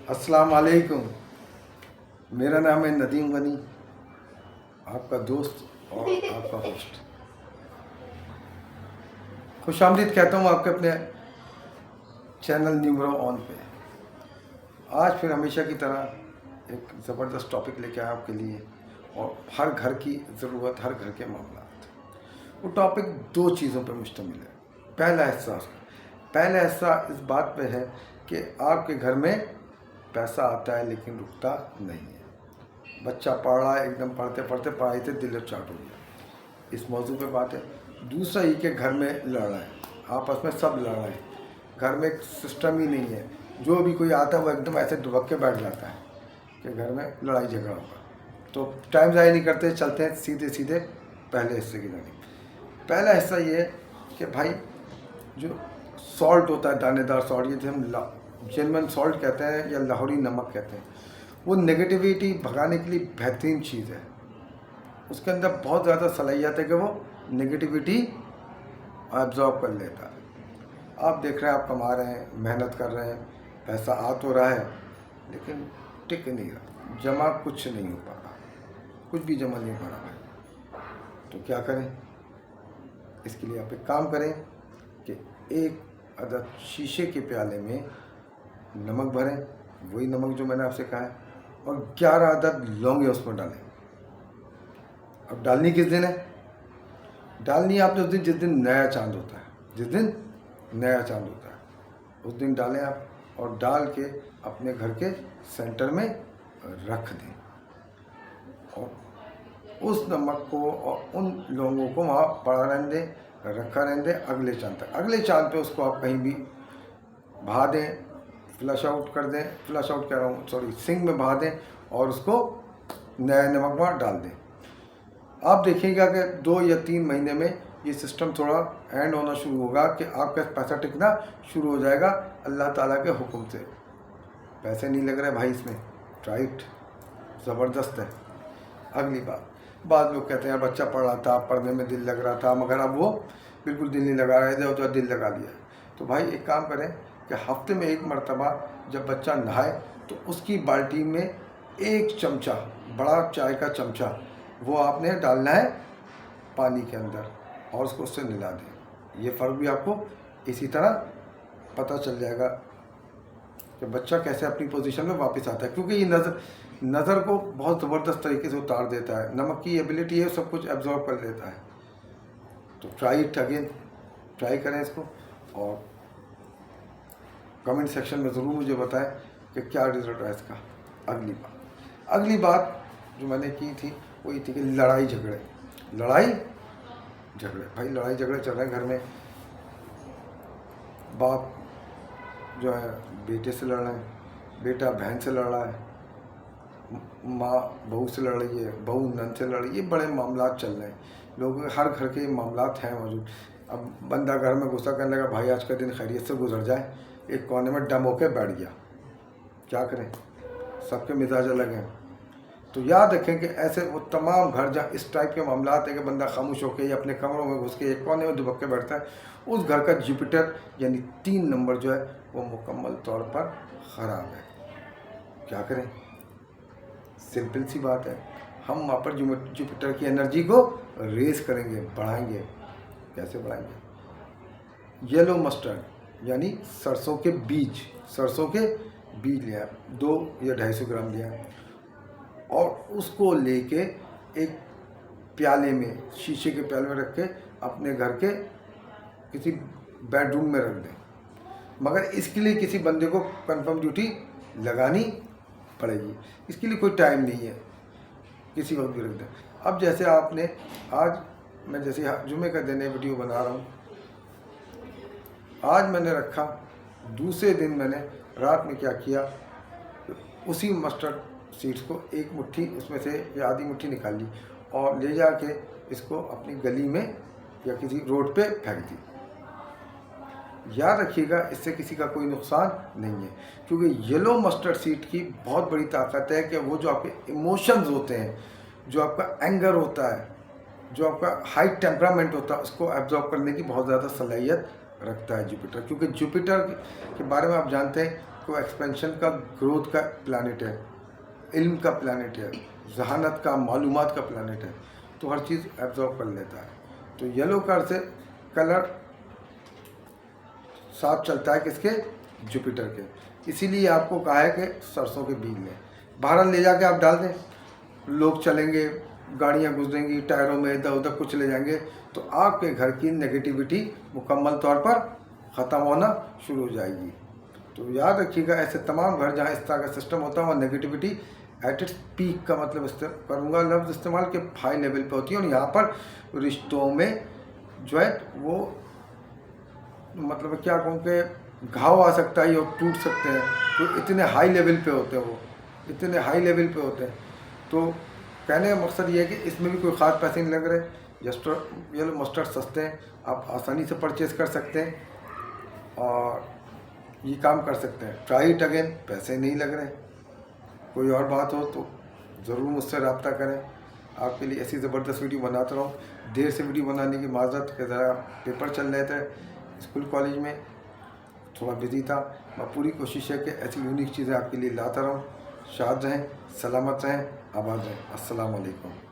अस्सलाम वालेकुम। मेरा नाम है नदीम गनी, आपका दोस्त और आपका होस्ट। खुशामदीद कहता हूँ आपके अपने चैनल न्यूमरो ऑन पे। आज फिर हमेशा की तरह एक ज़बरदस्त टॉपिक लेके आया आपके लिए, और हर घर की ज़रूरत, हर घर के मामला। वो टॉपिक दो चीज़ों पर मुश्तमिल है। पहला हिस्सा इस बात पे है कि आपके घर में पैसा आता है लेकिन रुकता नहीं है। बच्चा पढ़ रहा है, एकदम पढ़ते पढ़ते पढ़ाई से दिल चाट हो गया, इस मौजू पे बात है। दूसरा ये कि घर में लड़ रहा है, आपस में सब लड़ रहे हैं, घर में एक सिस्टम ही नहीं है। जो भी कोई आता है वो एकदम ऐसे दुबक के बैठ जाता है कि घर में लड़ाई झगड़ा होगा। तो टाइम ज़ाया नहीं करते, चलते हैं सीधे सीधे पहले हिस्से की जानी। पहला हिस्सा ये है कि भाई जो सॉल्ट होता है, दानेदार सॉल्ट, जिसे हम जेनवन सॉल्ट कहते हैं या लाहौरी नमक कहते हैं, वो नेगेटिविटी भगाने के लिए बेहतरीन चीज़ है। उसके अंदर बहुत ज़्यादा सलाहियत है कि वो नेगेटिविटी एब्जॉर्ब कर लेता है। आप देख रहे हैं, आप कमा रहे हैं, मेहनत कर रहे हैं, पैसा आ तो रहा है लेकिन टिक नहीं रहा, जमा कुछ नहीं हो पा रहा, कुछ भी जमा नहीं हो पा रहा भाई। तो क्या करें? इसके लिए आप एक काम करें कि एक अदद शीशे के प्याले में नमक भरें, वही नमक जो मैंने आपसे कहा है, और 11 अदद लौंगे उसमें डालें। अब डालनी किस दिन है? डालनी है आपने उस दिन जिस दिन नया चांद होता है, जिस दिन नया चांद होता है उस दिन डालें आप, और डाल के अपने घर के सेंटर में रख दें। और उस नमक को और उन लौंगों को वहाँ पड़ा रहने दें, रखा रहने दें अगले चांद तक। अगले चांद पे उसको आप कहीं भी बहा दें, फ्लश आउट कर दें, फ्लश आउट कह रहा हूँ, सॉरी, सिंक में बहा दें और उसको नया नमक वहाँ डाल दें। आप देखिएगा कि 2 या 3 महीने में ये सिस्टम थोड़ा एंड होना शुरू होगा कि आपका पैसा टिकना शुरू हो जाएगा अल्लाह ताला के हुक्म से। पैसे नहीं लग रहे भाई इसमें, राइट, ज़बरदस्त है। अगली बात, बाद लोग कहते हैं बच्चा पढ़ रहा था, पढ़ने में दिल लग रहा था, मगर अब वो बिल्कुल दिल नहीं लगा रहे थे, तो दिल लगा दिया। तो भाई एक काम करें कि हफ्ते में एक मरतबा जब बच्चा नहाए तो उसकी बाल्टी में 1 चमचा, बड़ा चाय का चमचा, वो आपने डालना है पानी के अंदर और उसको उससे मिला दें। ये फ़र्क भी आपको इसी तरह पता चल जाएगा कि बच्चा कैसे अपनी पोजीशन में वापस आता है, क्योंकि ये नज़र को बहुत ज़बरदस्त तरीके से उतार देता है। नमक की एबिलिटी है, सब कुछ एब्जॉर्ब कर लेता है। तो ट्राई इट अगेन, ट्राई करें इसको, और कमेंट सेक्शन में ज़रूर मुझे बताएं कि क्या रिज़ल्ट है इसका। अगली बात जो मैंने की थी वो ये थी कि लड़ाई झगड़े भाई, लड़ाई झगड़े चल रहे हैं घर में। बाप जो है बेटे से लड़ रहे हैं, बेटा बहन से लड़ रहा है, माँ बहू से लड़ रही है, बहू नन से लड़ रही है। ये बड़े मामला चल रहे हैं, लोग हर घर के मामला हैं मौजूद। अब बंदा घर में गुस्सा करने लगा, भाई आज का दिन खैरियत से गुजर जाए, एक कोने में डम होकर बैठ गया। क्या करें, सबके मिजाज अलग हैं। तो याद रखें कि ऐसे वो तमाम घर जहाँ इस टाइप के मामला है कि बंदा खामोश होकर या अपने कमरों में घुस के एक कोने में दुबक के बैठता है, उस घर का जुपिटर यानी 3 नंबर जो है वो मुकम्मल तौर पर ख़राब है। क्या करें? सिंपल सी बात है, हम वहाँ पर जुपिटर की एनर्जी को रेस करेंगे, बढ़ाएंगे। कैसे बढ़ाएंगे? येलो मस्टर्ड यानी सरसों के बीज लिया, 2 या 250 ग्राम लिया, और उसको लेके एक प्याले में, शीशे के प्याले में रख के अपने घर के किसी बेडरूम में रख दें। मगर इसके लिए किसी बंदे को कंफर्म ड्यूटी लगानी पड़ेगी, इसके लिए कोई टाइम नहीं है, किसी वक्त भी रख दें। अब जैसे आपने आज, मैं जैसे जुमे का दिन वीडियो बना रहा हूँ, आज मैंने रखा, दूसरे दिन मैंने रात में क्या किया, उसी मस्टर्ड सीड्स को एक मुट्ठी उसमें से या आधी मुट्ठी निकाल ली और ले जाके इसको अपनी गली में या किसी रोड पे फेंक दी। याद रखिएगा, इससे किसी का कोई नुकसान नहीं है, क्योंकि येलो मस्टर्ड सीड की बहुत बड़ी ताकत है कि वो जो आपके इमोशंस होते हैं, जो आपका एंगर होता है, जो आपका हाई टेम्परामेंट होता है, उसको एब्जॉर्ब करने की बहुत ज़्यादा सलाहियत रखता है जुपिटर। क्योंकि जुपिटर के बारे में आप जानते हैं आपको एक्सपेंशन का, ग्रोथ का प्लानिट है, इल्म का प्लानिट है, जहानत का, मालूमात का प्लानिट है, तो हर चीज़ एब्जॉर्ब कर लेता है। तो येलो कलर साथ चलता है किसके? जुपिटर के। इसीलिए आपको कहा है कि सरसों के बीज लें, बाहर ले जाके आप डाल दें, लोग चलेंगे, गाड़ियाँ गुजरेंगी, टायरों में इधर उधर कुछ ले जाएंगे, तो आपके घर की नेगेटिविटी मुकम्मल तौर पर ख़त्म होना शुरू हो जाएगी। तो याद रखिएगा, ऐसे तमाम घर जहाँ इस तरह का सिस्टम होता है और नेगेटिविटी एट इट्स पीक का मतलब करूँगा लफ्ज़ इस्तेमाल के हाई लेवल पे होती है, और यहाँ पर रिश्तों में जो है वो मतलब क्या कहूँ कि घाव आ सकता है और टूट सकते हैं, तो इतने हाई लेवल पे होते हैं, वो इतने हाई लेवल पे होते हैं। तो कहने का मकसद ये है कि इसमें भी कोई ख़ास पैसे नहीं लग रहे, ये मस्टर्ड सस्ते हैं, आप आसानी से परचेज़ कर सकते हैं और ये काम कर सकते हैं। ट्राई इट अगेन, पैसे नहीं लग रहे। कोई और बात हो तो ज़रूर मुझसे रब्ता करें, आपके लिए ऐसी ज़बरदस्त वीडियो बनाता रहूँ। देर से वीडियो बनाने की माज़रत के, ज़रा पेपर चल रहे थे स्कूल कॉलेज में, थोड़ा बिजी था। मैं पूरी कोशिश है कि ऐसी यूनिक चीज़ें आपके लिए लाता रहूँ। शाद रहें, सलामत रहें, आबाद रहें। अस्सलाम वालेकुम।